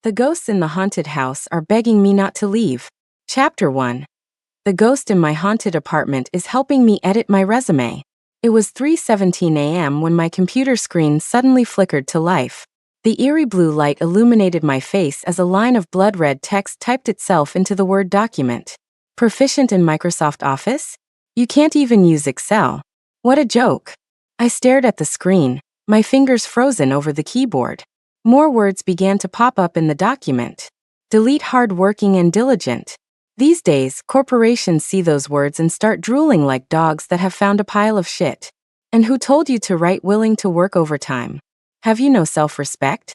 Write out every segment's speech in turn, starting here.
The ghosts in the haunted house are begging me not to leave. Chapter 1. The ghost in my haunted apartment is helping me edit my resume. It was 3:17 a.m. when my computer screen suddenly flickered to life. The eerie blue light illuminated my face as a line of blood-red text typed itself into the Word document. Proficient in Microsoft Office? You can't even use Excel. What a joke. I stared at the screen, my fingers frozen over the keyboard. More words began to pop up in the document. Delete hard-working and diligent. These days, corporations see those words and start drooling like dogs that have found a pile of shit. And who told you to write willing to work overtime? Have you no self-respect?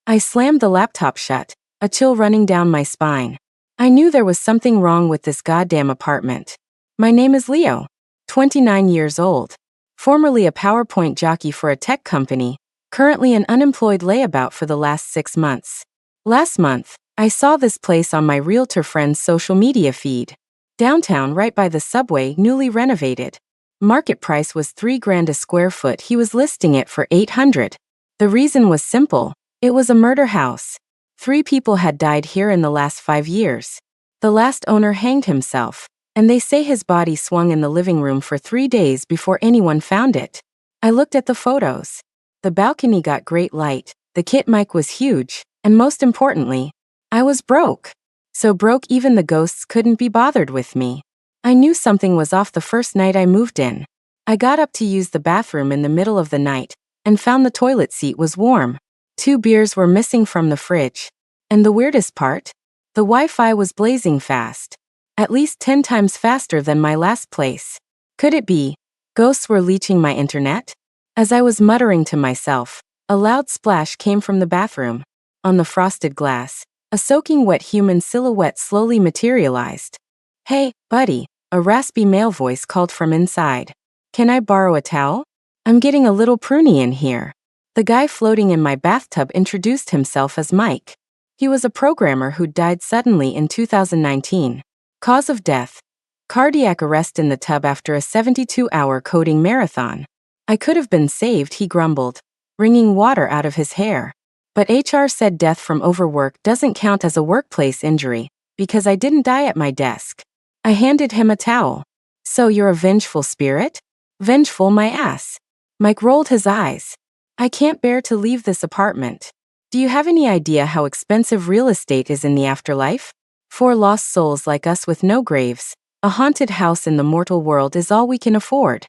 I slammed the laptop shut, a chill running down my spine. I knew there was something wrong with this goddamn apartment. My name is Leo, 29 years old, formerly a PowerPoint jockey for a tech company, currently an unemployed layabout for the last 6 months. Last month, I saw this place on my realtor friend's social media feed. Downtown, right by the subway, newly renovated. Market price was $3,000 a square foot. He was listing it for $800. The reason was simple. It was a murder house. 3 people had died here in the last 5 years. The last owner hanged himself, and they say his body swung in the living room for 3 days before anyone found it. I looked at the photos. The balcony got great light, the kit mic was huge, and most importantly, I was broke. So broke even the ghosts couldn't be bothered with me. I knew something was off the first night I moved in. I got up to use the bathroom in the middle of the night, and found the toilet seat was warm. 2 beers were missing from the fridge. And the weirdest part? The Wi-Fi was blazing fast. At least 10 times faster than my last place. Could it be ghosts were leeching my internet? As I was muttering to myself, a loud splash came from the bathroom. On the frosted glass, a soaking wet human silhouette slowly materialized. "Hey, buddy," a raspy male voice called from inside. "Can I borrow a towel? I'm getting a little pruny in here." The guy floating in my bathtub introduced himself as Mike. He was a programmer who died suddenly in 2019. Cause of death: cardiac arrest in the tub after a 72-hour coding marathon. "I could have been saved," he grumbled, wringing water out of his hair. "But HR said death from overwork doesn't count as a workplace injury, because I didn't die at my desk." I handed him a towel. "So you're a vengeful spirit?" "Vengeful my ass." Mike rolled his eyes. "I can't bear to leave this apartment. Do you have any idea how expensive real estate is in the afterlife? 4 lost souls like us with no graves. A haunted house in the mortal world is all we can afford."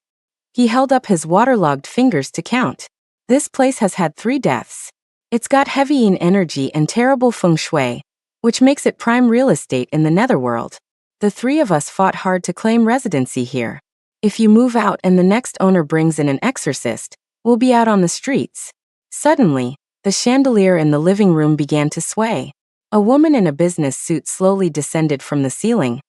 He held up his waterlogged fingers to count. "This place has had 3 deaths. It's got heavy yin energy and terrible feng shui, which makes it prime real estate in the netherworld. The 3 of us fought hard to claim residency here. If you move out and the next owner brings in an exorcist, we'll be out on the streets." Suddenly, the chandelier in the living room began to sway. A woman in a business suit slowly descended from the ceiling,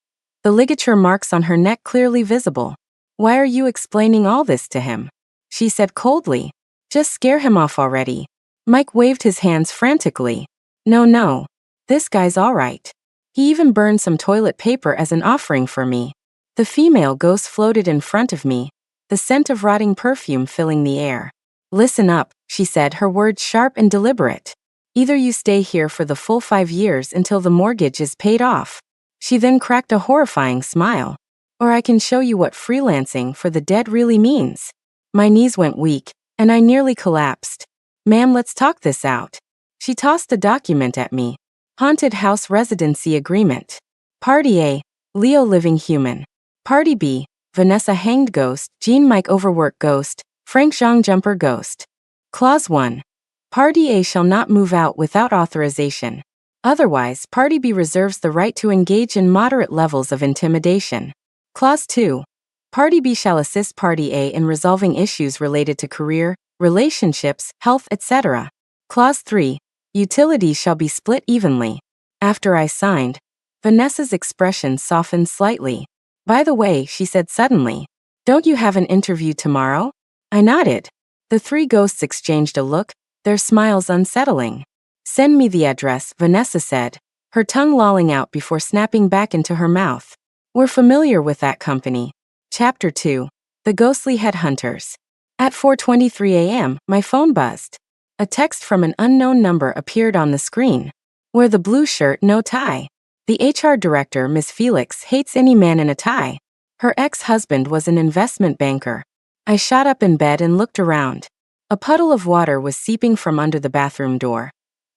the ligature marks on her neck clearly visible. "Why are you explaining all this to him?" she said coldly. "Just scare him off already." Mike waved his hands frantically. No. This guy's all right. He even burned some toilet paper as an offering for me." The female ghost floated in front of me, the scent of rotting perfume filling the air. "Listen up," she said, her words sharp and deliberate. "Either you stay here for the full 5 years until the mortgage is paid off." She then cracked a horrifying smile. "Or I can show you what freelancing for the dead really means." My knees went weak, and I nearly collapsed. "Ma'am, let's talk this out." She tossed a document at me. Haunted House Residency Agreement. Party A, Leo Living Human. Party B, Vanessa Hanged Ghost, Jean Mike Overwork Ghost, Frank Zhang Jumper Ghost. Clause 1. Party A shall not move out without authorization. Otherwise, Party B reserves the right to engage in moderate levels of intimidation. Clause 2. Party B shall assist Party A in resolving issues related to career, relationships, health, etc. Clause 3. Utilities shall be split evenly. After I signed, Vanessa's expression softened slightly. "By the way," she said suddenly, "don't you have an interview tomorrow?" I nodded. The 3 ghosts exchanged a look, their smiles unsettling. "Send me the address," Vanessa said, her tongue lolling out before snapping back into her mouth. We're familiar with that company. Chapter 2. The Ghostly Headhunters. At 4:23 a.m., my phone buzzed. A text from an unknown number appeared on the screen. Wear the blue shirt, no tie. The HR director, Miss Felix, hates any man in a tie. Her ex-husband was an investment banker. I shot up in bed and looked around. A puddle of water was seeping from under the bathroom door.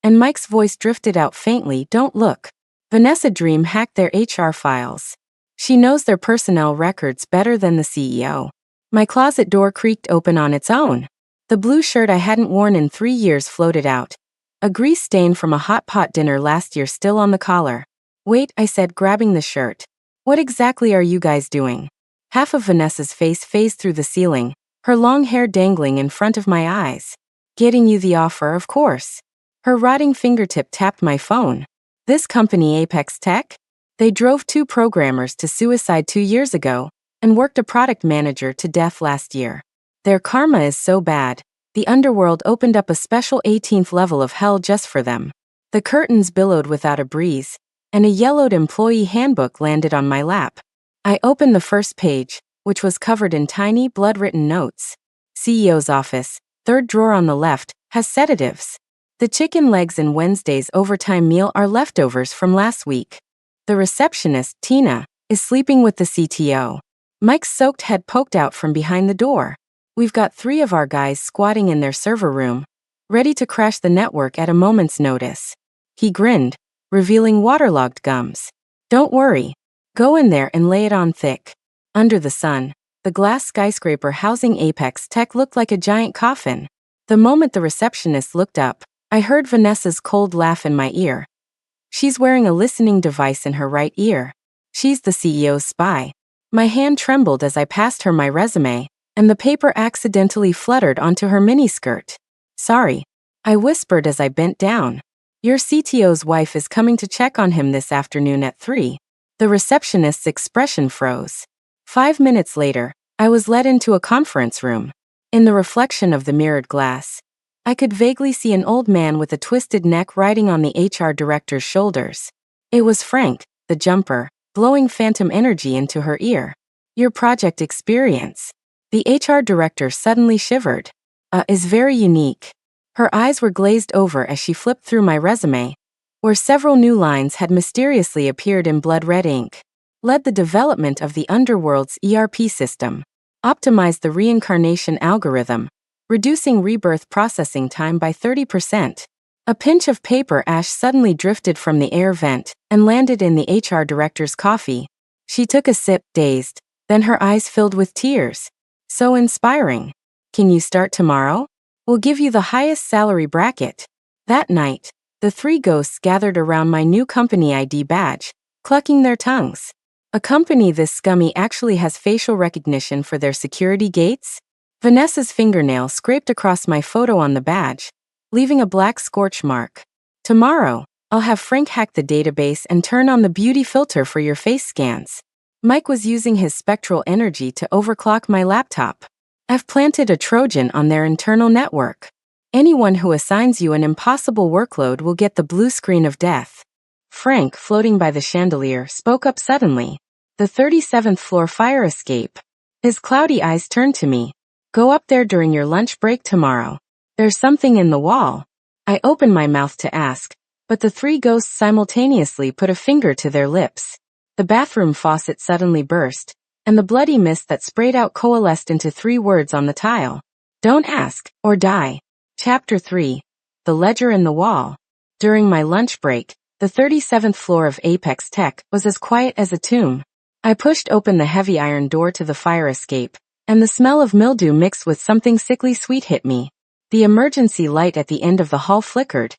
And Mike's voice drifted out faintly, "Don't look. Vanessa Dream hacked their HR files. She knows their personnel records better than the CEO." My closet door creaked open on its own. The blue shirt I hadn't worn in 3 years floated out. A grease stain from a hot pot dinner last year still on the collar. "Wait," I said, grabbing the shirt. "What exactly are you guys doing?" Half of Vanessa's face phased through the ceiling, her long hair dangling in front of my eyes. "Getting you the offer, of course." Her rotting fingertip tapped my phone. "This company, Apex Tech? They drove 2 programmers to suicide 2 years ago and worked a product manager to death last year. Their karma is so bad, the underworld opened up a special 18th level of hell just for them." The curtains billowed without a breeze, and a yellowed employee handbook landed on my lap. I opened the first page, which was covered in tiny, blood-written notes. "CEO's office, 3rd drawer on the left, has sedatives. The chicken legs in Wednesday's overtime meal are leftovers from last week. The receptionist, Tina, is sleeping with the CTO." Mike's soaked head poked out from behind the door. "We've got 3 of our guys squatting in their server room, ready to crash the network at a moment's notice." He grinned, revealing waterlogged gums. "Don't worry. Go in there and lay it on thick." Under the sun, the glass skyscraper housing Apex Tech looked like a giant coffin. The moment the receptionist looked up, I heard Vanessa's cold laugh in my ear. She's wearing a listening device in her right ear. She's the CEO's spy. My hand trembled as I passed her my resume, and the paper accidentally fluttered onto her miniskirt. "Sorry," I whispered as I bent down. "Your CTO's wife is coming to check on him this afternoon at 3. The receptionist's expression froze. 5 minutes later, I was led into a conference room. In the reflection of the mirrored glass, I could vaguely see an old man with a twisted neck riding on the HR director's shoulders. It was Frank, the jumper, blowing phantom energy into her ear. "Your project experience," the HR director suddenly shivered, "is very unique." Her eyes were glazed over as she flipped through my resume, where several new lines had mysteriously appeared in blood-red ink. "Led the development of the underworld's ERP system. Optimized the reincarnation algorithm, reducing rebirth processing time by 30%. A pinch of paper ash suddenly drifted from the air vent and landed in the HR director's coffee. She took a sip, dazed, then her eyes filled with tears. "So inspiring. Can you start tomorrow? We'll give you the highest salary bracket." That night, the 3 ghosts gathered around my new company ID badge, clucking their tongues. A company this scummy actually has facial recognition for their security gates? Vanessa's fingernail scraped across my photo on the badge, leaving a black scorch mark. "Tomorrow, I'll have Frank hack the database and turn on the beauty filter for your face scans." Mike was using his spectral energy to overclock my laptop. "I've planted a Trojan on their internal network. Anyone who assigns you an impossible workload will get the blue screen of death." Frank, floating by the chandelier, spoke up suddenly. "The 37th floor fire escape." His cloudy eyes turned to me. "Go up there during your lunch break tomorrow. There's something in the wall." I opened my mouth to ask, but the 3 ghosts simultaneously put a finger to their lips. The bathroom faucet suddenly burst, and the bloody mist that sprayed out coalesced into 3 words on the tile. "Don't ask, or die." Chapter 3. The Ledger in the Wall. During my lunch break, the 37th floor of Apex Tech was as quiet as a tomb. I pushed open the heavy iron door to the fire escape, and the smell of mildew mixed with something sickly sweet hit me. The emergency light at the end of the hall flickered,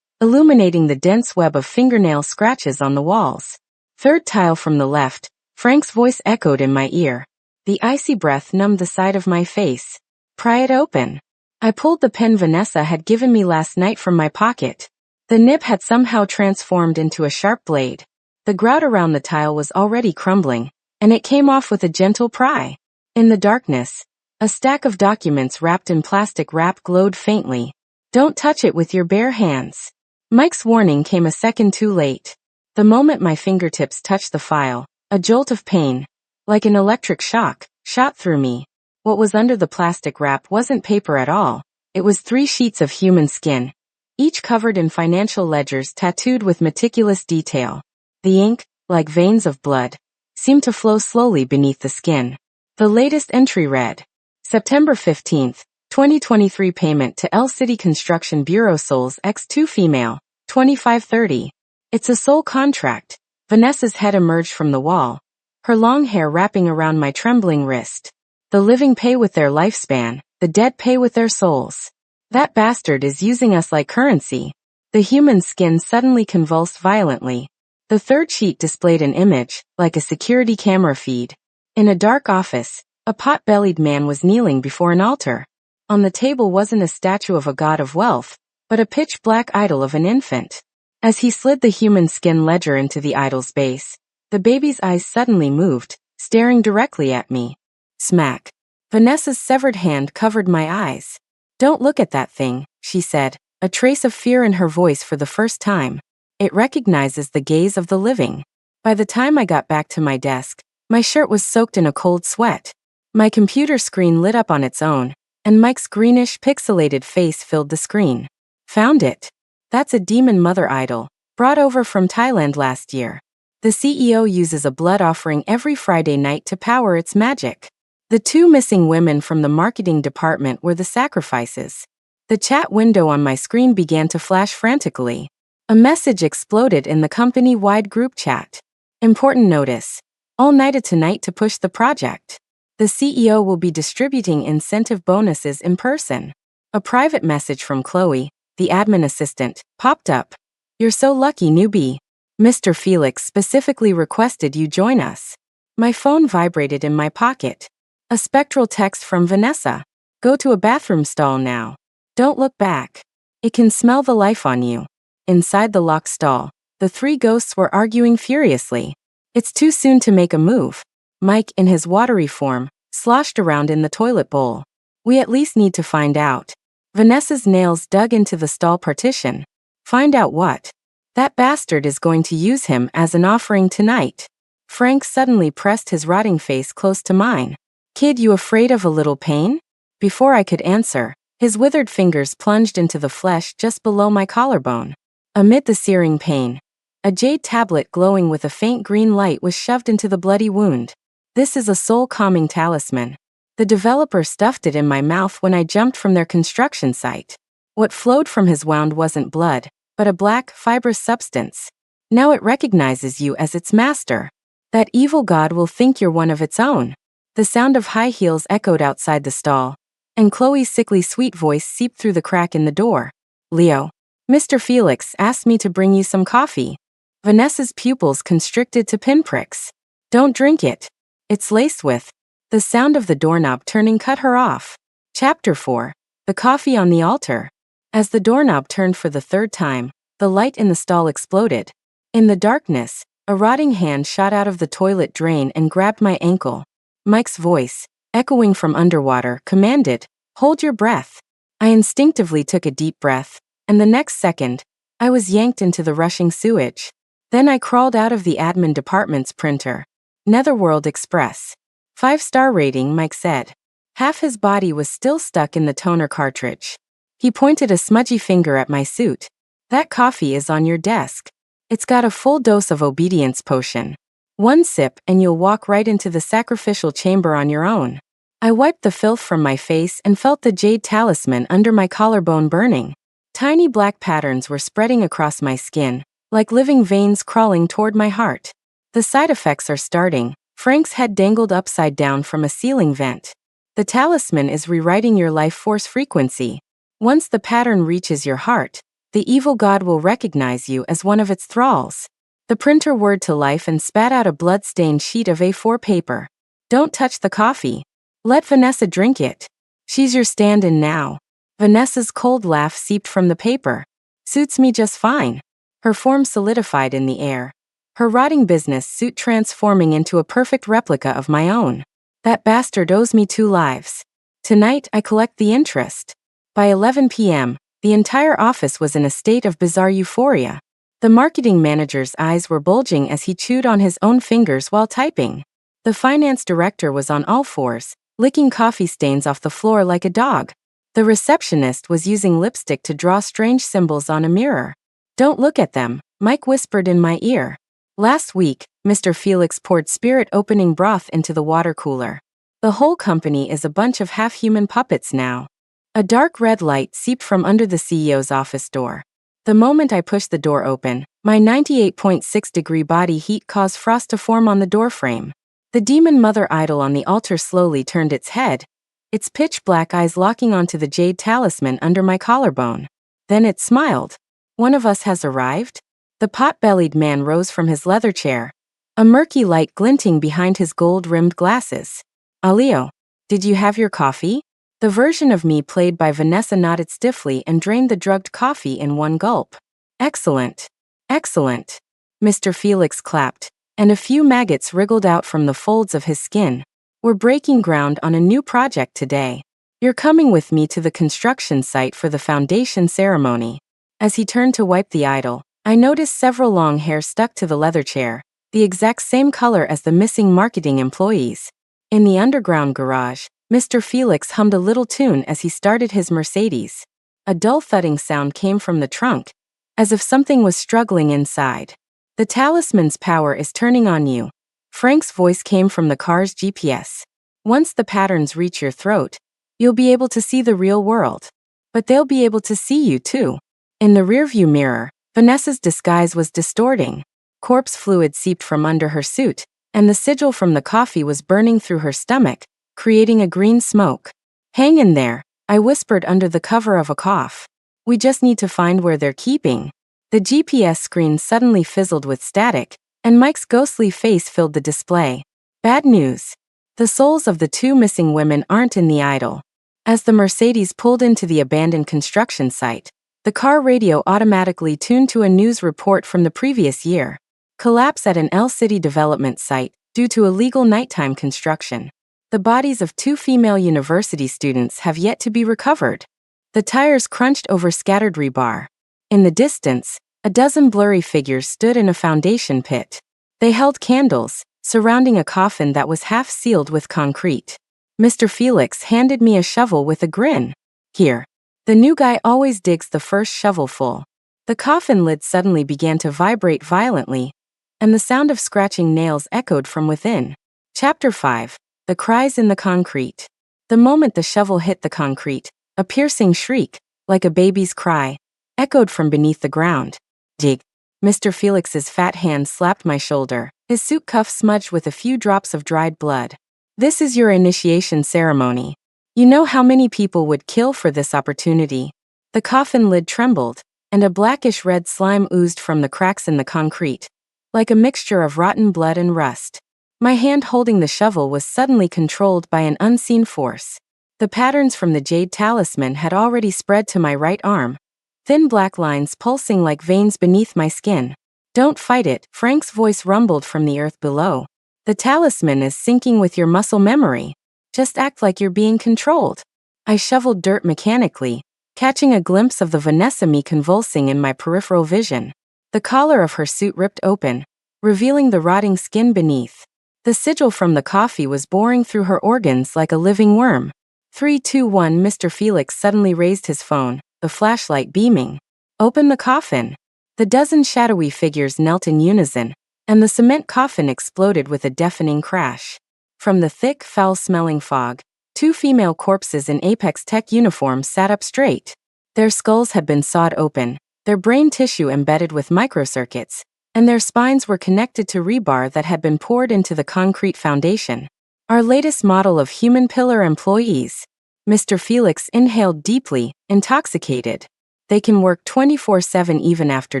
illuminating the dense web of fingernail scratches on the walls. "Third tile from the left," Frank's voice echoed in my ear. The icy breath numbed the side of my face. "Pry it open." I pulled the pen Vanessa had given me last night from my pocket. The nib had somehow transformed into a sharp blade. The grout around the tile was already crumbling, and it came off with a gentle pry. In the darkness, a stack of documents wrapped in plastic wrap glowed faintly. "Don't touch it with your bare hands." Mike's warning came a second too late. The moment my fingertips touched the file, a jolt of pain, like an electric shock, shot through me. What was under the plastic wrap wasn't paper at all. It was 3 sheets of human skin, each covered in financial ledgers tattooed with meticulous detail. The ink, like veins of blood, seemed to flow slowly beneath the skin. The latest entry read, September 15th, 2023 payment to L City Construction Bureau Souls X2 female, 2530. It's a sole contract. Vanessa's head emerged from the wall, her long hair wrapping around my trembling wrist. The living pay with their lifespan, the dead pay with their souls. That bastard is using us like currency. The human skin suddenly convulsed violently. The third sheet displayed an image, like a security camera feed. In a dark office, a pot-bellied man was kneeling before an altar. On the table wasn't a statue of a god of wealth, but a pitch-black idol of an infant. As he slid the human skin ledger into the idol's base, the baby's eyes suddenly moved, staring directly at me. Smack. Vanessa's severed hand covered my eyes. Don't look at that thing, she said, a trace of fear in her voice for the first time. It recognizes the gaze of the living. By the time I got back to my desk, my shirt was soaked in a cold sweat. My computer screen lit up on its own, and Mike's greenish, pixelated face filled the screen. Found it. That's a demon mother idol, brought over from Thailand last year. The CEO uses a blood offering every Friday night to power its magic. The two missing women from the marketing department were the sacrifices. The chat window on my screen began to flash frantically. A message exploded in the company-wide group chat. Important notice. All nighted tonight to push the project. The CEO will be distributing incentive bonuses in person. A private message from Chloe, the admin assistant, popped up. You're so lucky, newbie. Mr. Felix specifically requested you join us. My phone vibrated in my pocket. A spectral text from Vanessa. Go to a bathroom stall now. Don't look back. It can smell the life on you. Inside the locked stall, the three ghosts were arguing furiously. It's too soon to make a move. Mike, in his watery form, sloshed around in the toilet bowl. We at least need to find out. Vanessa's nails dug into the stall partition. Find out what? That bastard is going to use him as an offering tonight. Frank suddenly pressed his rotting face close to mine. Kid, you afraid of a little pain? Before I could answer, his withered fingers plunged into the flesh just below my collarbone. Amid the searing pain, a jade tablet glowing with a faint green light was shoved into the bloody wound. This is a soul-calming talisman. The developer stuffed it in my mouth when I jumped from their construction site. What flowed from his wound wasn't blood, but a black, fibrous substance. Now it recognizes you as its master. That evil god will think you're one of its own. The sound of high heels echoed outside the stall, and Chloe's sickly sweet voice seeped through the crack in the door. Leo. Mr. Felix asked me to bring you some coffee. Vanessa's pupils constricted to pinpricks. Don't drink it. It's laced with. The sound of the doorknob turning cut her off. Chapter 4. The coffee on the altar. As the doorknob turned for the third time, the light in the stall exploded. In the darkness, a rotting hand shot out of the toilet drain and grabbed my ankle. Mike's voice, echoing from underwater, commanded, "Hold your breath." I instinctively took a deep breath, and the next second, I was yanked into the rushing sewage. Then I crawled out of the admin department's printer. Netherworld Express. 5-star rating, Mike said. Half his body was still stuck in the toner cartridge. He pointed a smudgy finger at my suit. That coffee is on your desk. It's got a full dose of obedience potion. One sip and you'll walk right into the sacrificial chamber on your own. I wiped the filth from my face and felt the jade talisman under my collarbone burning. Tiny black patterns were spreading across my skin, like living veins crawling toward my heart. The side effects are starting. Frank's head dangled upside down from a ceiling vent. The talisman is rewriting your life force frequency. Once the pattern reaches your heart, the evil god will recognize you as one of its thralls. The printer whirred to life and spat out a blood-stained sheet of A4 paper. Don't touch the coffee. Let Vanessa drink it. She's your stand-in now. Vanessa's cold laugh seeped from the paper. Suits me just fine. Her form solidified in the air. Her rotting business suit transforming into a perfect replica of my own. That bastard owes me 2 lives. Tonight I collect the interest. By 11 p.m., the entire office was in a state of bizarre euphoria. The marketing manager's eyes were bulging as he chewed on his own fingers while typing. The finance director was on all fours, licking coffee stains off the floor like a dog. The receptionist was using lipstick to draw strange symbols on a mirror. "Don't look at them," Mike whispered in my ear. Last week, Mr. Felix poured spirit-opening broth into the water cooler. The whole company is a bunch of half-human puppets now. A dark red light seeped from under the CEO's office door. The moment I pushed the door open, my 98.6-degree body heat caused frost to form on the doorframe. The demon mother idol on the altar slowly turned its head, its pitch-black eyes locking onto the jade talisman under my collarbone. Then it smiled. "One of us has arrived?" The pot-bellied man rose from his leather chair, a murky light glinting behind his gold-rimmed glasses. "Alio, did you have your coffee?" The version of me played by Vanessa nodded stiffly and drained the drugged coffee in one gulp. "Excellent. Excellent." Mr. Felix clapped, and a few maggots wriggled out from the folds of his skin. "We're breaking ground on a new project today. You're coming with me to the construction site for the foundation ceremony." As he turned to wipe the idol, I noticed several long hairs stuck to the leather chair, the exact same color as the missing marketing employees. In the underground garage, Mr. Felix hummed a little tune as he started his Mercedes. A dull thudding sound came from the trunk, as if something was struggling inside. "The talisman's power is turning on you." Frank's voice came from the car's GPS. "Once the patterns reach your throat, you'll be able to see the real world. But they'll be able to see you too." In the rearview mirror, Vanessa's disguise was distorting. Corpse fluid seeped from under her suit, and the sigil from the coffee was burning through her stomach, creating a green smoke. "Hang in there," I whispered under the cover of a cough. "We just need to find where they're keeping." The GPS screen suddenly fizzled with static, and Mike's ghostly face filled the display. "Bad news. The souls of the two missing women aren't in the idol." As the Mercedes pulled into the abandoned construction site, the car radio automatically tuned to a news report from the previous year. Collapse at an L-City development site due to illegal nighttime construction. The bodies of two female university students have yet to be recovered. The tires crunched over scattered rebar. In the distance, a dozen blurry figures stood in a foundation pit. They held candles, surrounding a coffin that was half sealed with concrete. Mr. Felix handed me a shovel with a grin. "Here. The new guy always digs the first shovelful." The coffin lid suddenly began to vibrate violently, and the sound of scratching nails echoed from within. Chapter 5. The Cries in the Concrete. The moment the shovel hit the concrete, a piercing shriek, like a baby's cry, echoed from beneath the ground. "Dig." Mr. Felix's fat hand slapped my shoulder, his suit cuff smudged with a few drops of dried blood. "This is your initiation ceremony. You know how many people would kill for this opportunity." The coffin lid trembled, and a blackish red slime oozed from the cracks in the concrete, like a mixture of rotten blood and rust. My hand holding the shovel was suddenly controlled by an unseen force. The patterns from the jade talisman had already spread to my right arm, thin black lines pulsing like veins beneath my skin. "Don't fight it," Frank's voice rumbled from the earth below. "The talisman is syncing with your muscle memory. Just act like you're being controlled." I shoveled dirt mechanically, catching a glimpse of the Vanessa me convulsing in my peripheral vision. The collar of her suit ripped open, revealing the rotting skin beneath. The sigil from the coffee was boring through her organs like a living worm. 3, 2, 1. Mr. Felix suddenly raised his phone, the flashlight beaming. "Open the coffin." The dozen shadowy figures knelt in unison, and the cement coffin exploded with a deafening crash. From the thick, foul-smelling fog, two female corpses in Apex Tech uniforms sat up straight. Their skulls had been sawed open, their brain tissue embedded with microcircuits, and their spines were connected to rebar that had been poured into the concrete foundation. "Our latest model of human pillar employees." Mr. Felix inhaled deeply, intoxicated. "They can work 24/7 even after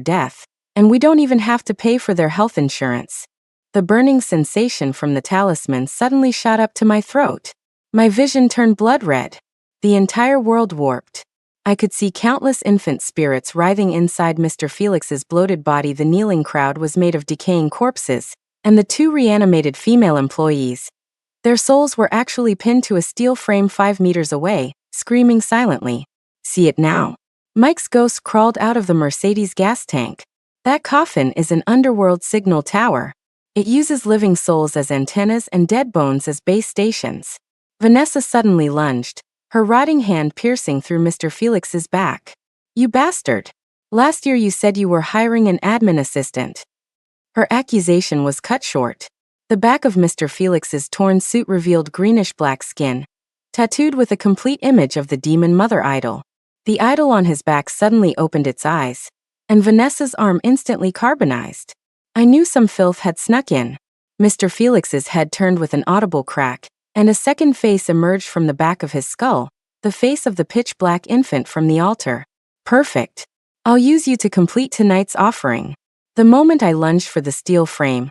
death, and we don't even have to pay for their health insurance." The burning sensation from the talisman suddenly shot up to my throat. My vision turned blood red. The entire world warped. I could see countless infant spirits writhing inside Mr. Felix's bloated body. The kneeling crowd was made of decaying corpses, and the two reanimated female employees, their souls were actually pinned to a steel frame 5 meters away, screaming silently. "See it now." Mike's ghost crawled out of the Mercedes gas tank. "That coffin is an underworld signal tower. It uses living souls as antennas and dead bones as base stations." Vanessa suddenly lunged, her rotting hand piercing through Mr. Felix's back. "You bastard! Last year you said you were hiring an admin assistant." Her accusation was cut short. The back of Mr. Felix's torn suit revealed greenish-black skin, tattooed with a complete image of the demon mother idol. The idol on his back suddenly opened its eyes, and Vanessa's arm instantly carbonized. I knew some filth had snuck in. Mr. Felix's head turned with an audible crack, and a second face emerged from the back of his skull, the face of the pitch-black infant from the altar. "Perfect. I'll use you to complete tonight's offering." The moment I lunged for the steel frame,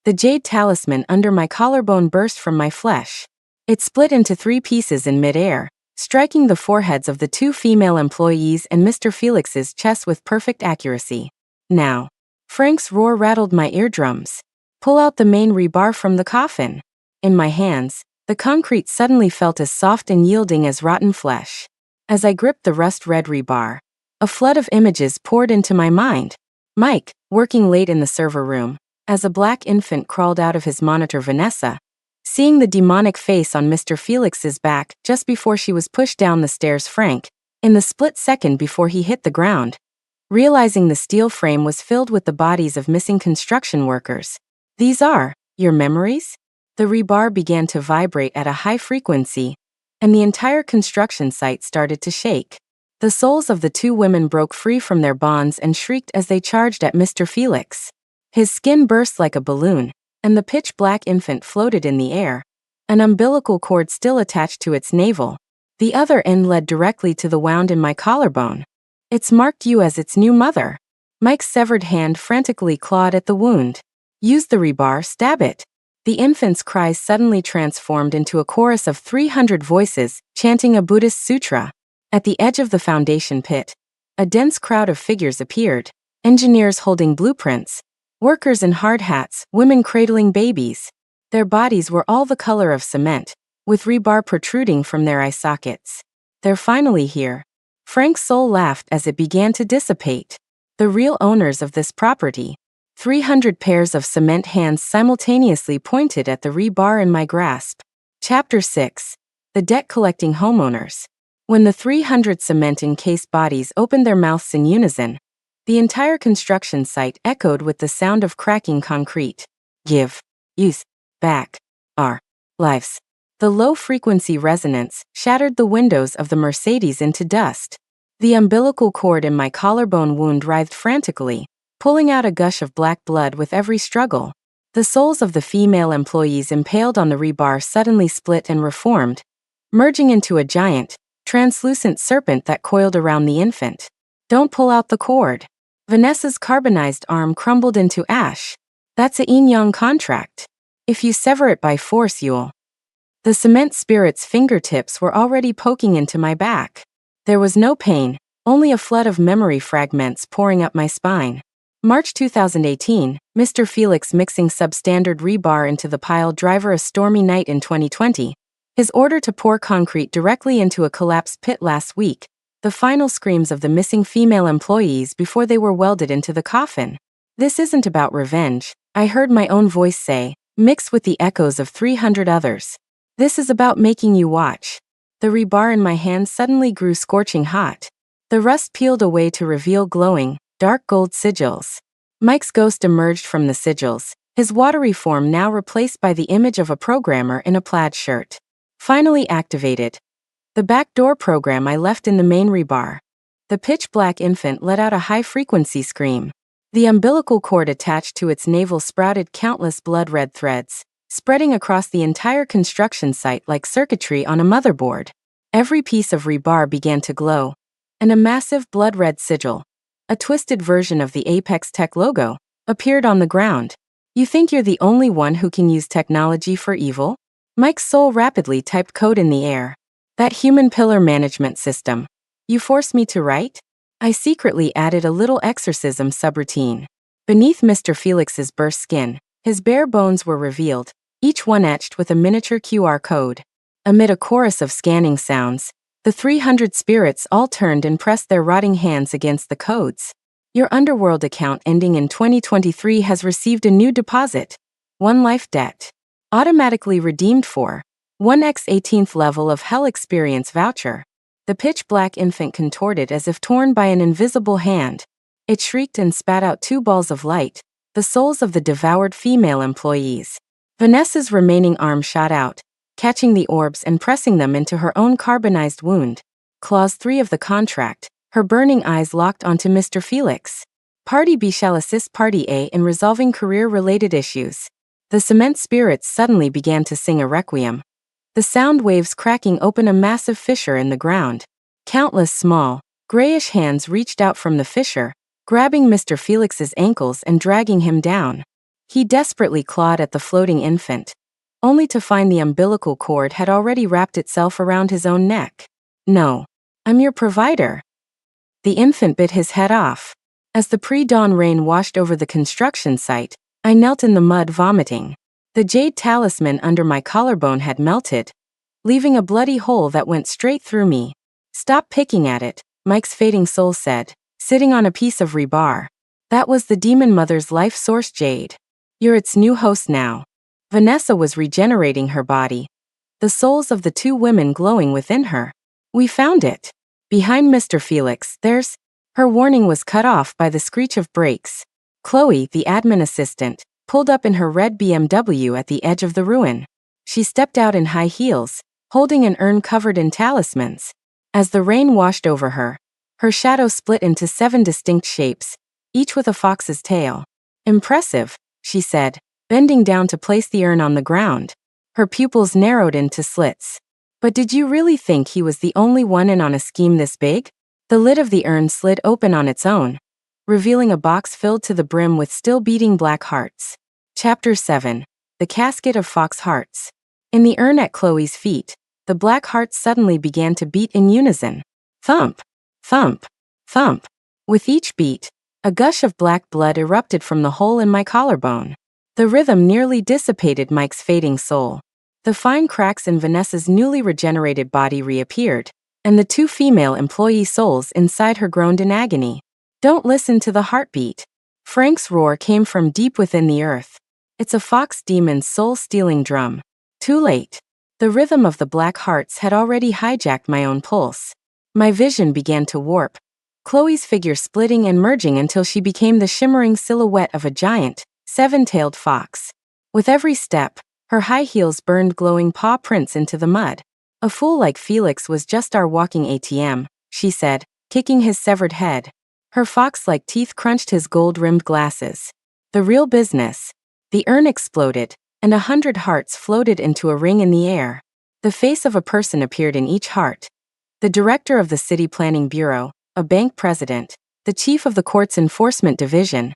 the jade talisman under my collarbone burst from my flesh. It split into 3 pieces in mid-air, striking the foreheads of the 2 female employees and Mr. Felix's chest with perfect accuracy. "Now." Frank's roar rattled my eardrums. "Pull out the main rebar from the coffin." In my hands, the concrete suddenly felt as soft and yielding as rotten flesh. As I gripped the rust-red rebar, a flood of images poured into my mind. Mike, working late in the server room, as a black infant crawled out of his monitor. Vanessa, seeing the demonic face on Mr. Felix's back just before she was pushed down the stairs. Frank, in the split second before he hit the ground, realizing the steel frame was filled with the bodies of missing construction workers. "These are your memories?" The rebar began to vibrate at a high frequency, and the entire construction site started to shake. The souls of the 2 women broke free from their bonds and shrieked as they charged at Mr. Felix. His skin burst like a balloon, and the pitch-black infant floated in the air, an umbilical cord still attached to its navel. The other end led directly to the wound in my collarbone. "It's marked you as its new mother." Mike's severed hand frantically clawed at the wound. "Use the rebar, stab it." The infant's cries suddenly transformed into a chorus of 300 voices, chanting a Buddhist sutra. At the edge of the foundation pit, a dense crowd of figures appeared, engineers holding blueprints, workers in hard hats, women cradling babies. Their bodies were all the color of cement, with rebar protruding from their eye sockets. "They're finally here." Frank's soul laughed as it began to dissipate. The real owners of this property. 300 pairs of cement hands simultaneously pointed at the rebar in my grasp. Chapter 6. The Debt-Collecting Homeowners. When the 300 cement-encased bodies opened their mouths in unison, the entire construction site echoed with the sound of cracking concrete. "Give us back our lives." The low-frequency resonance shattered the windows of the Mercedes into dust. The umbilical cord in my collarbone wound writhed frantically, pulling out a gush of black blood with every struggle. The souls of the female employees impaled on the rebar suddenly split and reformed, merging into a giant, translucent serpent that coiled around the infant. "Don't pull out the cord." Vanessa's carbonized arm crumbled into ash. "That's a yin-yang contract. If you sever it by force, you'll..." The cement spirit's fingertips were already poking into my back. There was no pain, only a flood of memory fragments pouring up my spine. March 2018, Mr. Felix mixing substandard rebar into the pile driver. A stormy night in 2020. His order to pour concrete directly into a collapsed pit last week. The final screams of the missing female employees before they were welded into the coffin. "This isn't about revenge," I heard my own voice say, mixed with the echoes of 300 others. "This is about making you watch." The rebar in my hand suddenly grew scorching hot. The rust peeled away to reveal glowing, dark gold sigils. Mike's ghost emerged from the sigils, his watery form now replaced by the image of a programmer in a plaid shirt. Finally activated. The backdoor program I left in the main rebar. The pitch-black infant let out a high-frequency scream. The umbilical cord attached to its navel sprouted countless blood-red threads, spreading across the entire construction site like circuitry on a motherboard. Every piece of rebar began to glow, and a massive blood-red sigil, a twisted version of the Apex Tech logo, appeared on the ground. "You think you're the only one who can use technology for evil?" Mike's soul rapidly typed code in the air. "That human pillar management system you forced me to write?" I secretly added a little exorcism subroutine. Beneath Mr. Felix's burst skin, his bare bones were revealed, each one etched with a miniature QR code. Amid a chorus of scanning sounds, the 300 spirits all turned and pressed their rotting hands against the codes. "Your Underworld account ending in 2023 has received a new deposit. 1 life debt. Automatically redeemed for 1x 18th level of hell experience voucher. The pitch-black infant contorted as if torn by an invisible hand. It shrieked and spat out 2 balls of light, the souls of the devoured female employees. Vanessa's remaining arm shot out, catching the orbs and pressing them into her own carbonized wound. Clause 3 of the contract, her burning eyes locked onto Mr. Felix. Party B shall assist Party A in resolving career-related issues. The cement spirits suddenly began to sing a requiem. The sound waves cracking open a massive fissure in the ground. Countless small, grayish hands reached out from the fissure, grabbing Mr. Felix's ankles and dragging him down. He desperately clawed at the floating infant, only to find the umbilical cord had already wrapped itself around his own neck. No. I'm your provider. The infant bit his head off. As the pre-dawn rain washed over the construction site, I knelt in the mud vomiting. The jade talisman under my collarbone had melted, leaving a bloody hole that went straight through me. Stop picking at it, Mike's fading soul said, sitting on a piece of rebar. That was the demon mother's life source jade. You're its new host now. Vanessa was regenerating her body, the souls of the 2 women glowing within her. We found it. Behind Mr. Felix, there's... Her warning was cut off by the screech of brakes. Chloe, the admin assistant, pulled up in her red BMW at the edge of the ruin. She stepped out in high heels, holding an urn covered in talismans. As the rain washed over her, her shadow split into 7 distinct shapes, each with a fox's tail. Impressive, she said, bending down to place the urn on the ground. Her pupils narrowed into slits. But did you really think he was the only one in on a scheme this big? The lid of the urn slid open on its own, revealing a box filled to the brim with still beating black hearts. Chapter 7. The Casket of Fox Hearts. In the urn at Chloe's feet, the black hearts suddenly began to beat in unison. Thump, thump, thump. With each beat, a gush of black blood erupted from the hole in my collarbone. The rhythm nearly dissipated Mike's fading soul. The fine cracks in Vanessa's newly regenerated body reappeared, and the 2 female employee souls inside her groaned in agony. Don't listen to the heartbeat. Frank's roar came from deep within the earth. It's a fox demon's soul-stealing drum. Too late. The rhythm of the black hearts had already hijacked my own pulse. My vision began to warp, Chloe's figure splitting and merging until she became the shimmering silhouette of a giant, 7-tailed fox. With every step, her high heels burned glowing paw prints into the mud. A fool like Felix was just our walking ATM, she said, kicking his severed head. Her fox-like teeth crunched his gold-rimmed glasses. The real business. The urn exploded, and 100 hearts floated into a ring in the air. The face of a person appeared in each heart. The director of the City Planning Bureau, a bank president, the chief of the court's enforcement division.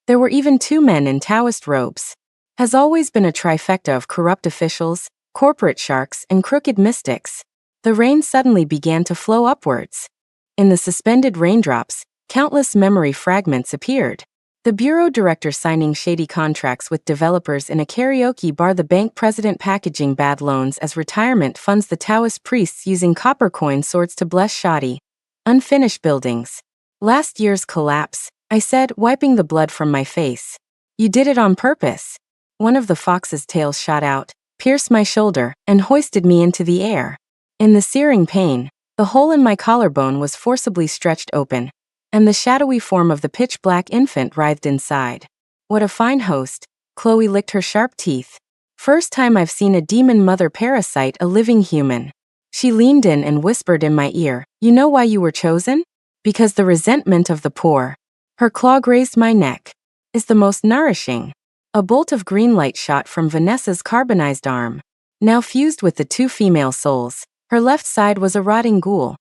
There were even 2 men in Taoist robes. Has always been a trifecta of corrupt officials, corporate sharks, and crooked mystics. The rain suddenly began to flow upwards. In the suspended raindrops, countless memory fragments appeared. The bureau director signing shady contracts with developers in a karaoke bar, the bank president packaging bad loans as retirement funds, the Taoist priests using copper coin swords to bless shoddy, unfinished buildings. Last year's collapse, I said, wiping the blood from my face. You did it on purpose. One of the fox's tails shot out, pierced my shoulder, and hoisted me into the air. In the searing pain, the hole in my collarbone was forcibly stretched open, and the shadowy form of the pitch-black infant writhed inside. What a fine host, Chloe licked her sharp teeth. First time I've seen a demon mother parasite a living human. She leaned in and whispered in my ear, you know why you were chosen? Because the resentment of the poor. Her claw grazed my neck. Is the most nourishing. A bolt of green light shot from Vanessa's carbonized arm. Now fused with the 2 female souls, her left side was a rotting ghoul,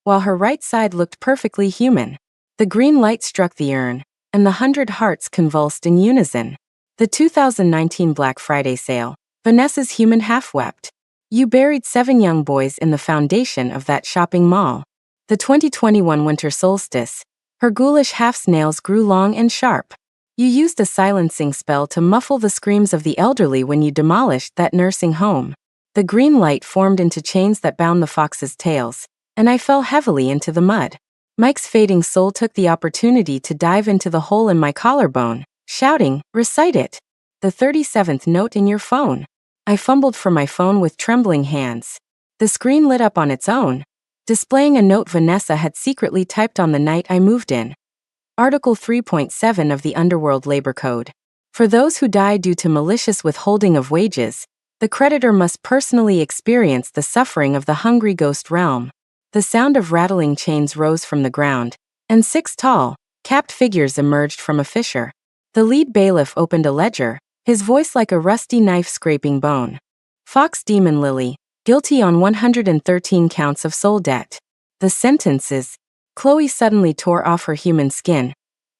while her right side looked perfectly human. The green light struck the urn, and the 100 hearts convulsed in unison. The 2019 Black Friday sale. Vanessa's human half wept. You buried 7 young boys in the foundation of that shopping mall. The 2021 winter solstice. Her ghoulish half-snails grew long and sharp. You used a silencing spell to muffle the screams of the elderly when you demolished that nursing home. The green light formed into chains that bound the fox's tails, and I fell heavily into the mud. Mike's fading soul took the opportunity to dive into the hole in my collarbone, shouting, recite it. The 37th note in your phone. I fumbled for my phone with trembling hands. The screen lit up on its own, displaying a note Vanessa had secretly typed on the night I moved in. Article 3.7 of the Underworld Labor Code. For those who die due to malicious withholding of wages, the creditor must personally experience the suffering of the hungry ghost realm. The sound of rattling chains rose from the ground, and 6 tall, capped figures emerged from a fissure. The lead bailiff opened a ledger, his voice like a rusty knife scraping bone. Fox Demon Lily, guilty on 113 counts of soul debt. The sentences. Chloe suddenly tore off her human skin,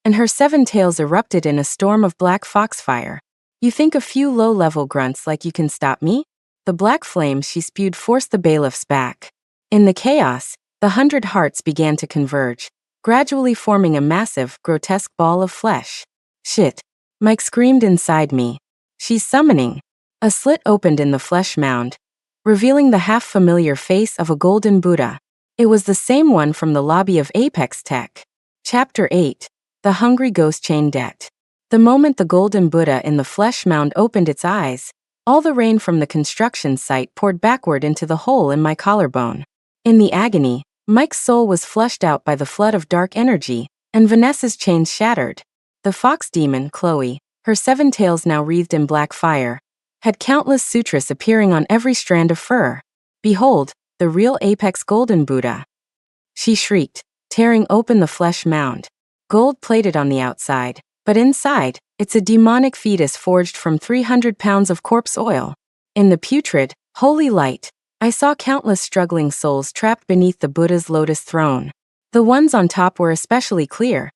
and her 7 tails erupted in a storm of black foxfire. You think a few low-level grunts like you can stop me? The black flames she spewed forced the bailiffs back. In the chaos, the 100 hearts began to converge, gradually forming a massive, grotesque ball of flesh. Shit. Mike screamed inside me. She's summoning. A slit opened in the flesh mound, revealing the half-familiar face of a golden Buddha. It was the same one from the lobby of Apex Tech. Chapter 8. The Hungry Ghost Chain Debt. The moment the golden Buddha in the flesh mound opened its eyes, all the rain from the construction site poured backward into the hole in my collarbone. In the agony, Mike's soul was flushed out by the flood of dark energy, and Vanessa's chains shattered. The fox demon, Chloe, her 7 tails now wreathed in black fire, had countless sutras appearing on every strand of fur. Behold, the real Apex Golden Buddha. She shrieked, tearing open the flesh mound. Gold-plated on the outside, but inside, it's a demonic fetus forged from 300 pounds of corpse oil. In the putrid, holy light, I saw countless struggling souls trapped beneath the Buddha's lotus throne. The ones on top were especially clear.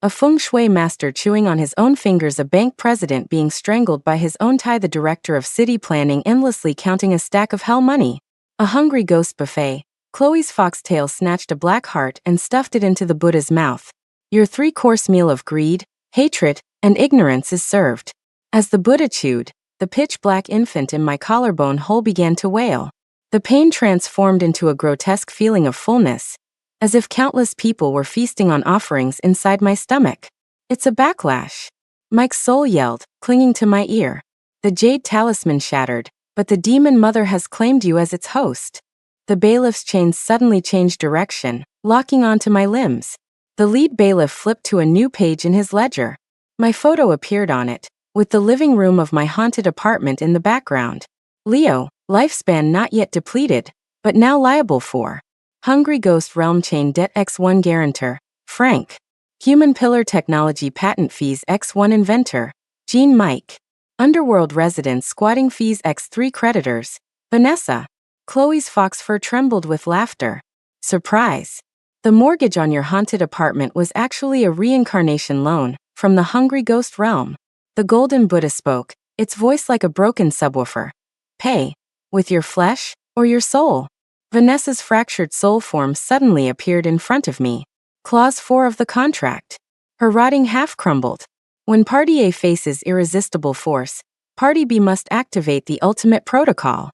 A feng shui master chewing on his own fingers, a bank president being strangled by his own tie, the director of city planning endlessly counting a stack of hell money. A hungry ghost buffet. Chloe's foxtail snatched a black heart and stuffed it into the Buddha's mouth. Your 3-course meal of greed, hatred, and ignorance is served. As the Buddha chewed, the pitch-black infant in my collarbone hole began to wail. The pain transformed into a grotesque feeling of fullness, as if countless people were feasting on offerings inside my stomach. It's a backlash. Mike's soul yelled, clinging to my ear. The jade talisman shattered, but the demon mother has claimed you as its host. The bailiff's chains suddenly changed direction, locking onto my limbs. The lead bailiff flipped to a new page in his ledger. My photo appeared on it, with the living room of my haunted apartment in the background. Leo, lifespan not yet depleted, but now liable for Hungry Ghost Realm Chain Debt X1 Guarantor, Frank. Human Pillar Technology Patent Fees X1 Inventor, Gene Mike. Underworld Residents Squatting Fees X3 Creditors, Vanessa. Chloe's fox fur trembled with laughter. Surprise. The mortgage on your haunted apartment was actually a reincarnation loan from the Hungry Ghost Realm. The Golden Buddha spoke, its voice like a broken subwoofer. Pay. With your flesh, or your soul? Vanessa's fractured soul form suddenly appeared in front of me. Clause 4 of the contract. Her rotting half crumbled. When Party A faces irresistible force, Party B must activate the ultimate protocol.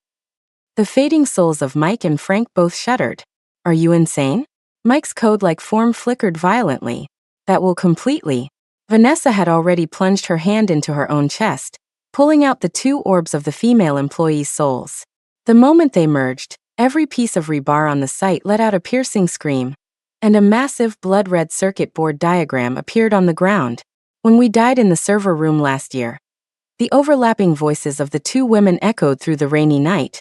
The fading souls of Mike and Frank both shuddered. Are you insane? Mike's code-like form flickered violently. That will completely. Vanessa had already plunged her hand into her own chest, pulling out the 2 orbs of the female employee's souls. The moment they merged, every piece of rebar on the site let out a piercing scream, and a massive blood-red circuit board diagram appeared on the ground. When we died in the server room last year, the overlapping voices of the 2 women echoed through the rainy night.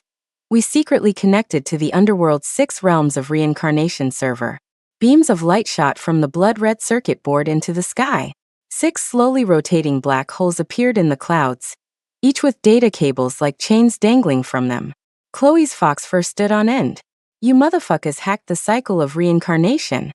We secretly connected to the Underworld's 6 realms of reincarnation server. Beams of light shot from the blood-red circuit board into the sky. 6 slowly rotating black holes appeared in the clouds, each with data cables like chains dangling from them. Chloe's fox fur stood on end. You motherfuckers hacked the cycle of reincarnation.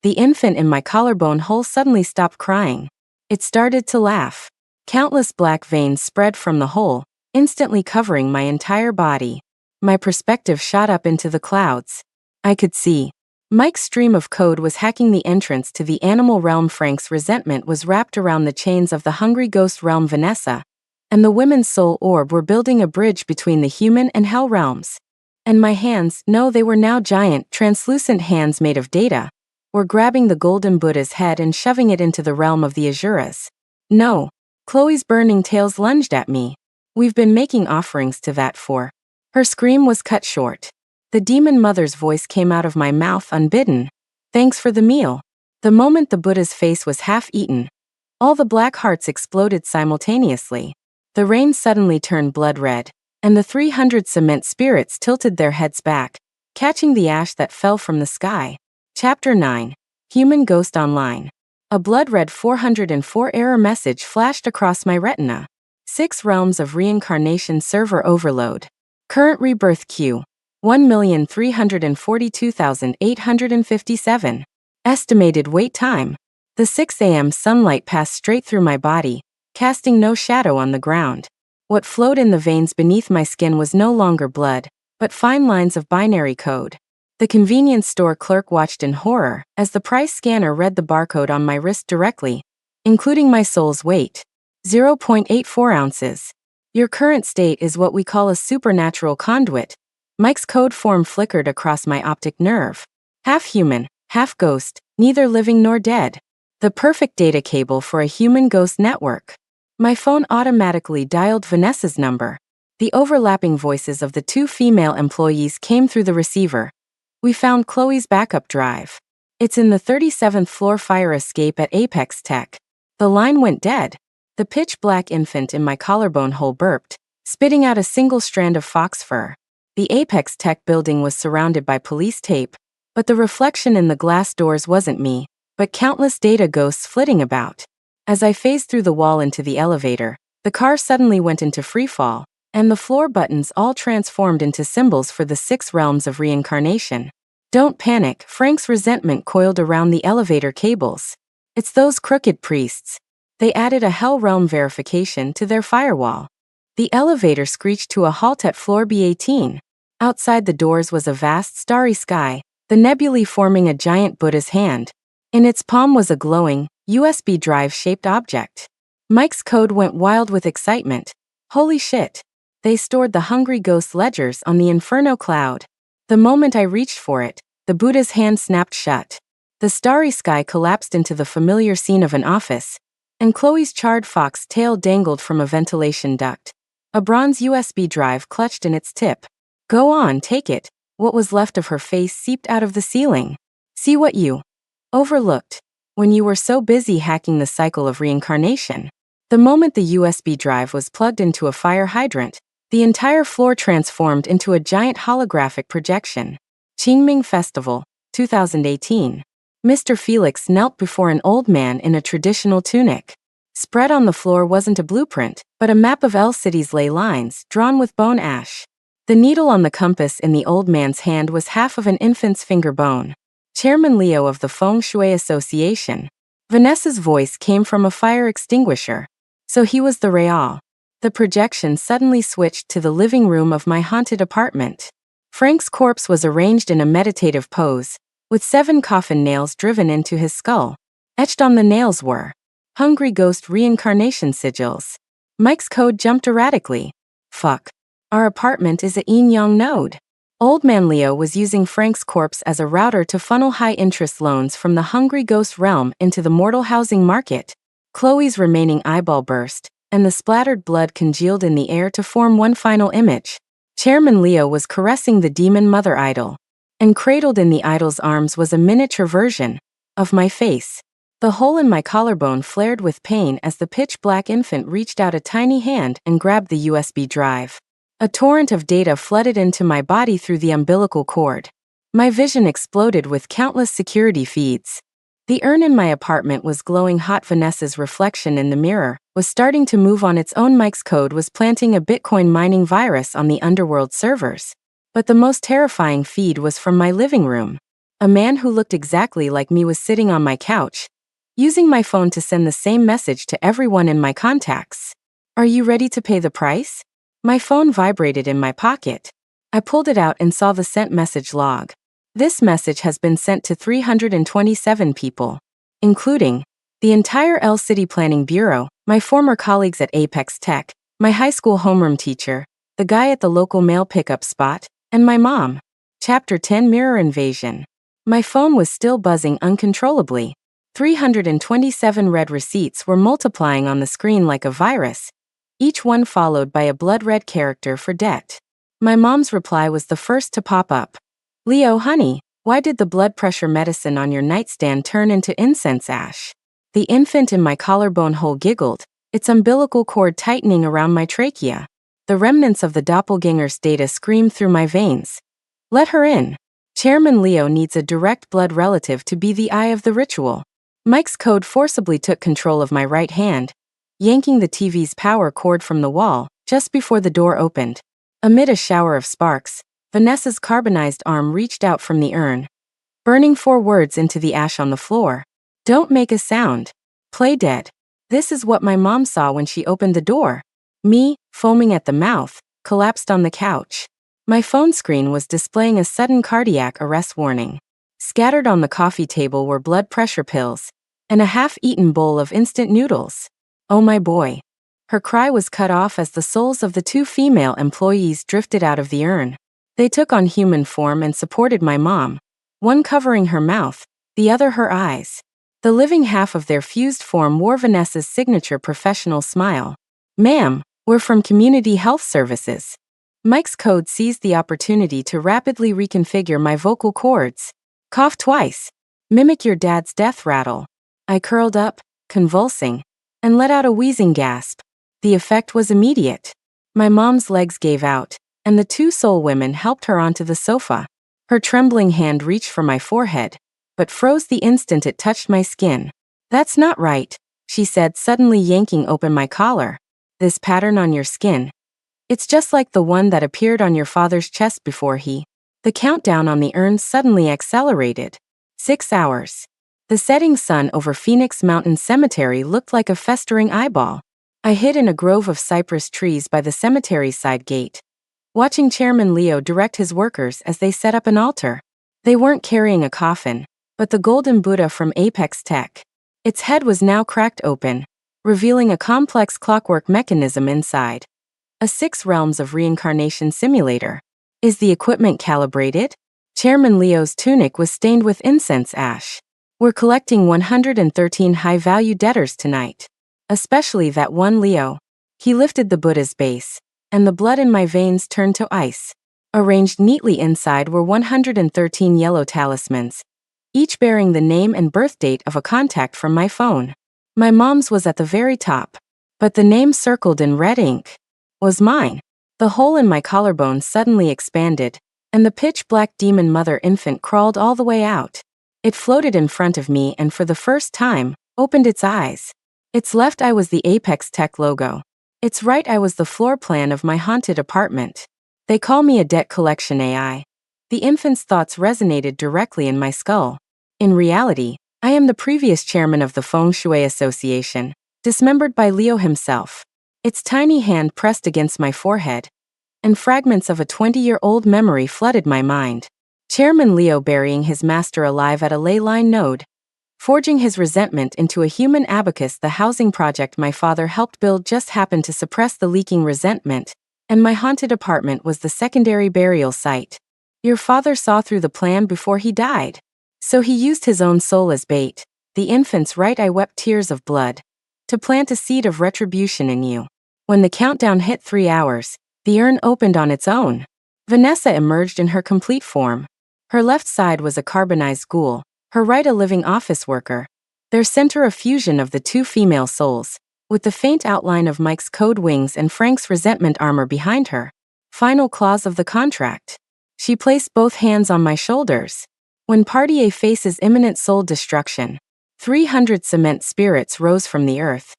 The infant in my collarbone hole suddenly stopped crying. It started to laugh. Countless black veins spread from the hole, instantly covering my entire body. My perspective shot up into the clouds. I could see. Mike's stream of code was hacking the entrance to the animal realm. Frank's resentment was wrapped around the chains of the Hungry Ghost Realm. Vanessa and the women's soul orb were building a bridge between the human and hell realms. And my hands, no, they were now giant, translucent hands made of data, were grabbing the golden Buddha's head and shoving it into the realm of the Asuras. No. Chloe's burning tails lunged at me. We've been making offerings to that for. Her scream was cut short. The demon mother's voice came out of my mouth unbidden. Thanks for the meal. The moment the Buddha's face was half eaten, all the black hearts exploded simultaneously. The rain suddenly turned blood red, and the 300 cement spirits tilted their heads back, catching the ash that fell from the sky. Chapter 9. Human Ghost Online. A blood-red 404 error message flashed across my retina. 6 realms of reincarnation server overload. Current rebirth queue. 1,342,857. Estimated wait time. The 6 a.m. sunlight passed straight through my body, casting no shadow on the ground. What flowed in the veins beneath my skin was no longer blood, but fine lines of binary code. The convenience store clerk watched in horror as the price scanner read the barcode on my wrist directly, including my soul's weight. 0.84 ounces. Your current state is what we call a supernatural conduit. Mike's code form flickered across my optic nerve. Half human, half ghost, neither living nor dead. The perfect data cable for a human-ghost network. My phone automatically dialed Vanessa's number. The overlapping voices of the 2 female employees came through the receiver. We found Chloe's backup drive. It's in the 37th floor fire escape at Apex Tech. The line went dead. The pitch-black infant in my collarbone hole burped, spitting out a single strand of fox fur. The Apex Tech building was surrounded by police tape, but the reflection in the glass doors wasn't me, but countless data ghosts flitting about. As I phased through the wall into the elevator, the car suddenly went into freefall, and the floor buttons all transformed into symbols for the 6 realms of reincarnation. Don't panic, Frank's resentment coiled around the elevator cables. It's those crooked priests. They added a Hell Realm verification to their firewall. The elevator screeched to a halt at floor B18. Outside the doors was a vast starry sky, the nebulae forming a giant Buddha's hand. In its palm was a glowing, USB drive-shaped object. Mike's code went wild with excitement. Holy shit. They stored the Hungry Ghost ledgers on the Inferno cloud. The moment I reached for it, the Buddha's hand snapped shut. The starry sky collapsed into the familiar scene of an office, and Chloe's charred fox tail dangled from a ventilation duct. A bronze USB drive clutched in its tip. Go on, take it. What was left of her face seeped out of the ceiling. See what you overlooked when you were so busy hacking the cycle of reincarnation. The moment the USB drive was plugged into a fire hydrant, the entire floor transformed into a giant holographic projection. Qingming Festival, 2018. Mr. Felix knelt before an old man in a traditional tunic. Spread on the floor wasn't a blueprint, but a map of El City's ley lines, drawn with bone ash. The needle on the compass in the old man's hand was half of an infant's finger bone. Chairman Leo of the Feng Shui Association. Vanessa's voice came from a fire extinguisher. So he was the Real. The projection suddenly switched to the living room of my haunted apartment. Frank's corpse was arranged in a meditative pose, with 7 coffin nails driven into his skull. Etched on the nails were Hungry Ghost reincarnation sigils. Mike's code jumped erratically. Fuck. Our apartment is a yin-yang node. Old Man Leo was using Frank's corpse as a router to funnel high-interest loans from the Hungry Ghost realm into the mortal housing market. Chloe's remaining eyeball burst, and the splattered blood congealed in the air to form one final image. Chairman Leo was caressing the demon mother idol, and cradled in the idol's arms was a miniature version of my face. The hole in my collarbone flared with pain as the pitch-black infant reached out a tiny hand and grabbed the USB drive. A torrent of data flooded into my body through the umbilical cord. My vision exploded with countless security feeds. The urn in my apartment was glowing hot. Vanessa's reflection in the mirror was starting to move on its own. Mike's code was planting a Bitcoin mining virus on the underworld servers. But the most terrifying feed was from my living room. A man who looked exactly like me was sitting on my couch, using my phone to send the same message to everyone in my contacts. Are you ready to pay the price? My phone vibrated in my pocket. I pulled it out and saw the sent message log. This message has been sent to 327 people, including the entire El City Planning Bureau, my former colleagues at Apex Tech, my high school homeroom teacher, the guy at the local mail pickup spot, and my mom. Chapter 10 Mirror Invasion. My phone was still buzzing uncontrollably. 327 red receipts were multiplying on the screen like a virus, each one followed by a blood-red character for debt. My mom's reply was the first to pop up. Leo, honey, why did the blood pressure medicine on your nightstand turn into incense ash? The infant in my collarbone hole giggled, its umbilical cord tightening around my trachea. The remnants of the doppelganger's data screamed through my veins. Let her in. Chairman Leo needs a direct blood relative to be the eye of the ritual. Mike's code forcibly took control of my right hand, yanking the TV's power cord from the wall just before the door opened. Amid a shower of sparks, Vanessa's carbonized arm reached out from the urn, burning 4 words into the ash on the floor. Don't make a sound. Play dead. This is what my mom saw when she opened the door. Me, foaming at the mouth, collapsed on the couch. My phone screen was displaying a sudden cardiac arrest warning. Scattered on the coffee table were blood pressure pills and a half-eaten bowl of instant noodles. Oh my boy. Her cry was cut off as the souls of the 2 female employees drifted out of the urn. They took on human form and supported my mom, one covering her mouth, the other her eyes. The living half of their fused form wore Vanessa's signature professional smile. Ma'am, we're from Community Health Services. Mike's code seized the opportunity to rapidly reconfigure my vocal cords. Cough twice. Mimic your dad's death rattle. I curled up, convulsing, and let out a wheezing gasp. The effect was immediate. My mom's legs gave out, and the 2 soul women helped her onto the sofa. Her trembling hand reached for my forehead, but froze the instant it touched my skin. That's not right, she said, suddenly yanking open my collar. This pattern on your skin. It's just like the one that appeared on your father's chest before he. The countdown on the urn suddenly accelerated. 6 hours. The setting sun over Phoenix Mountain Cemetery looked like a festering eyeball. I hid in a grove of cypress trees by the cemetery's side gate, watching Chairman Leo direct his workers as they set up an altar. They weren't carrying a coffin, but the golden Buddha from Apex Tech. Its head was now cracked open, revealing a complex clockwork mechanism inside. A 6 realms of reincarnation simulator. Is the equipment calibrated? Chairman Leo's tunic was stained with incense ash. We're collecting 113 high-value debtors tonight. Especially that one Leo. He lifted the Buddha's base, and the blood in my veins turned to ice. Arranged neatly inside were 113 yellow talismans, each bearing the name and birth date of a contact from my phone. My mom's was at the very top, but the name circled in red ink was mine. The hole in my collarbone suddenly expanded, and the pitch-black demon mother infant crawled all the way out. It floated in front of me and for the first time, opened its eyes. Its left eye was the Apex Tech logo. Its right eye was the floor plan of my haunted apartment. They call me a debt collection AI. The infant's thoughts resonated directly in my skull. In reality, I am the previous chairman of the Feng Shui Association, dismembered by Leo himself. Its tiny hand pressed against my forehead, and fragments of a 20-year-old memory flooded my mind. Chairman Leo burying his master alive at a ley line node, forging his resentment into a human abacus. The housing project my father helped build just happened to suppress the leaking resentment, and my haunted apartment was the secondary burial site. Your father saw through the plan before he died. So he used his own soul as bait. The infant's right eye wept tears of blood, to plant a seed of retribution in you. When the countdown hit 3 hours, the urn opened on its own. Vanessa emerged in her complete form. Her left side was a carbonized ghoul, her right a living office worker. Their center a fusion of the 2 female souls, with the faint outline of Mike's code wings and Frank's resentment armor behind her. Final clause of the contract. She placed both hands on my shoulders. When Party A faces imminent soul destruction, 300 cement spirits rose from the earth,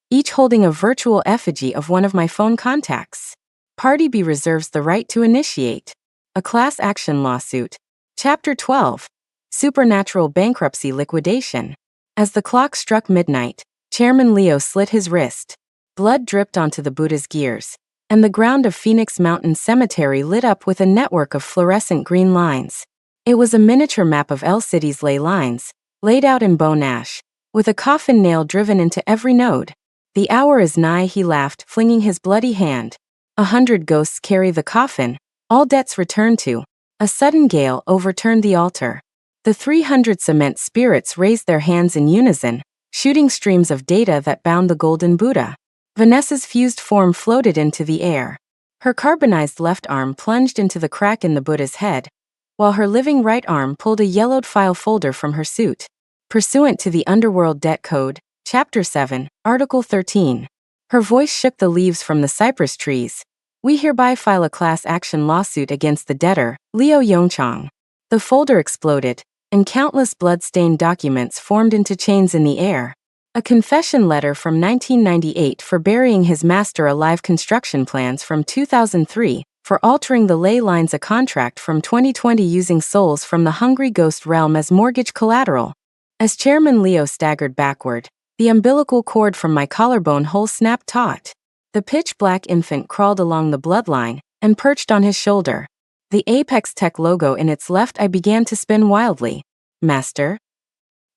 each holding a virtual effigy of one of my phone contacts. Party B reserves the right to initiate a class action lawsuit. Chapter 12. Supernatural Bankruptcy Liquidation. As the clock struck midnight, Chairman Leo slit his wrist. Blood dripped onto the Buddha's gears, and the ground of Phoenix Mountain Cemetery lit up with a network of fluorescent green lines. It was a miniature map of El City's ley lines, laid out in bone ash, with a coffin nail driven into every node. The hour is nigh, he laughed, flinging his bloody hand. 100 ghosts carry the coffin, all debts returned to. A sudden gale overturned the altar. The 300 cement spirits raised their hands in unison, shooting streams of data that bound the golden Buddha. Vanessa's fused form floated into the air. Her carbonized left arm plunged into the crack in the Buddha's head, while her living right arm pulled a yellowed file folder from her suit. Pursuant to the Underworld Debt Code, Chapter 7, Article 13. Her voice shook the leaves from the cypress trees. We hereby file a class action lawsuit against the debtor, Liu Yongchang. The folder exploded, and countless blood-stained documents formed into chains in the air. A confession letter from 1998 for burying his master alive, construction plans from 2003 for altering the ley lines, a contract from 2020 using souls from the Hungry Ghost realm as mortgage collateral. As Chairman Liu staggered backward, the umbilical cord from my collarbone hole snapped taut. The pitch-black infant crawled along the bloodline and perched on his shoulder. The Apex Tech logo in its left eye began to spin wildly. Master?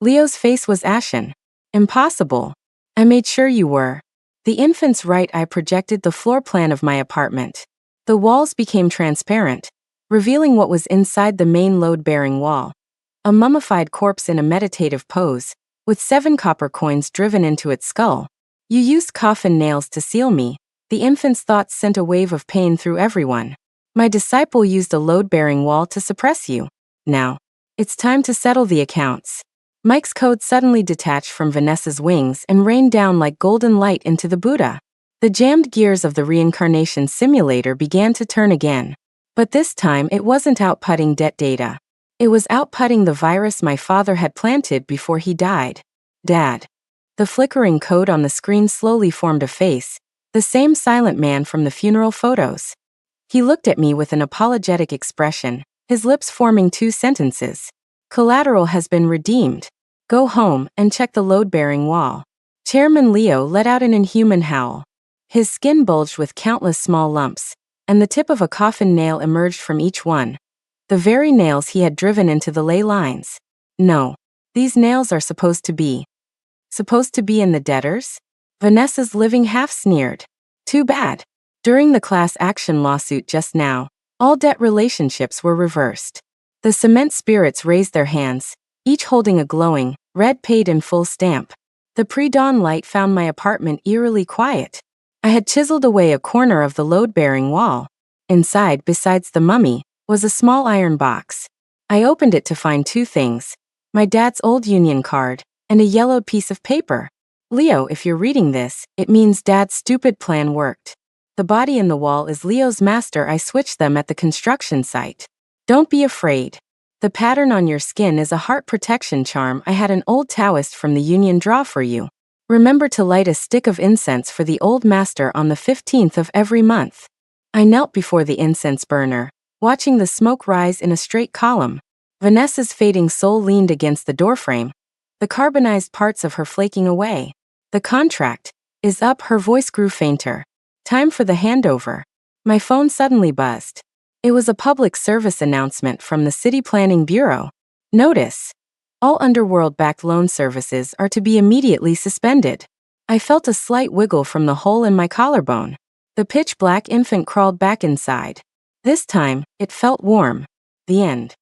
Leo's face was ashen. Impossible. I made sure you were. The infant's right eye projected the floor plan of my apartment. The walls became transparent, revealing what was inside the main load-bearing wall. A mummified corpse in a meditative pose, with 7 copper coins driven into its skull. You used coffin nails to seal me. The infant's thoughts sent a wave of pain through everyone. My disciple used a load-bearing wall to suppress you. Now, it's time to settle the accounts. Mike's code suddenly detached from Vanessa's wings and rained down like golden light into the Buddha. The jammed gears of the reincarnation simulator began to turn again. But this time it wasn't outputting debt data. It was outputting the virus my father had planted before he died. Dad. The flickering code on the screen slowly formed a face, the same silent man from the funeral photos. He looked at me with an apologetic expression, his lips forming 2 sentences. Collateral has been redeemed. Go home and check the load-bearing wall. Chairman Liu let out an inhuman howl. His skin bulged with countless small lumps, and the tip of a coffin nail emerged from each one. The very nails he had driven into the ley lines. No. These nails are supposed to be in the debtors? Vanessa's living half sneered. Too bad. During the class action lawsuit just now, all debt relationships were reversed. The cement spirits raised their hands, each holding a glowing, red paid in full stamp. The pre-dawn light found my apartment eerily quiet. I had chiseled away a corner of the load-bearing wall. Inside, besides the mummy, was a small iron box. I opened it to find 2 things: my dad's old union card, and a yellowed piece of paper. Leo, if you're reading this, it means Dad's stupid plan worked. The body in the wall is Leo's master. I switched them at the construction site. Don't be afraid. The pattern on your skin is a heart protection charm I had an old Taoist from the Union draw for you. Remember to light a stick of incense for the old master on the 15th of every month. I knelt before the incense burner, watching the smoke rise in a straight column. Vanessa's fading soul leaned against the doorframe, the carbonized parts of her flaking away. The contract is up. Her voice grew fainter. Time for the handover. My phone suddenly buzzed. It was a public service announcement from the City Planning Bureau. Notice: all Underworld-backed loan services are to be immediately suspended. I felt a slight wiggle from the hole in my collarbone. The pitch-black infant crawled back inside. This time, it felt warm. The end.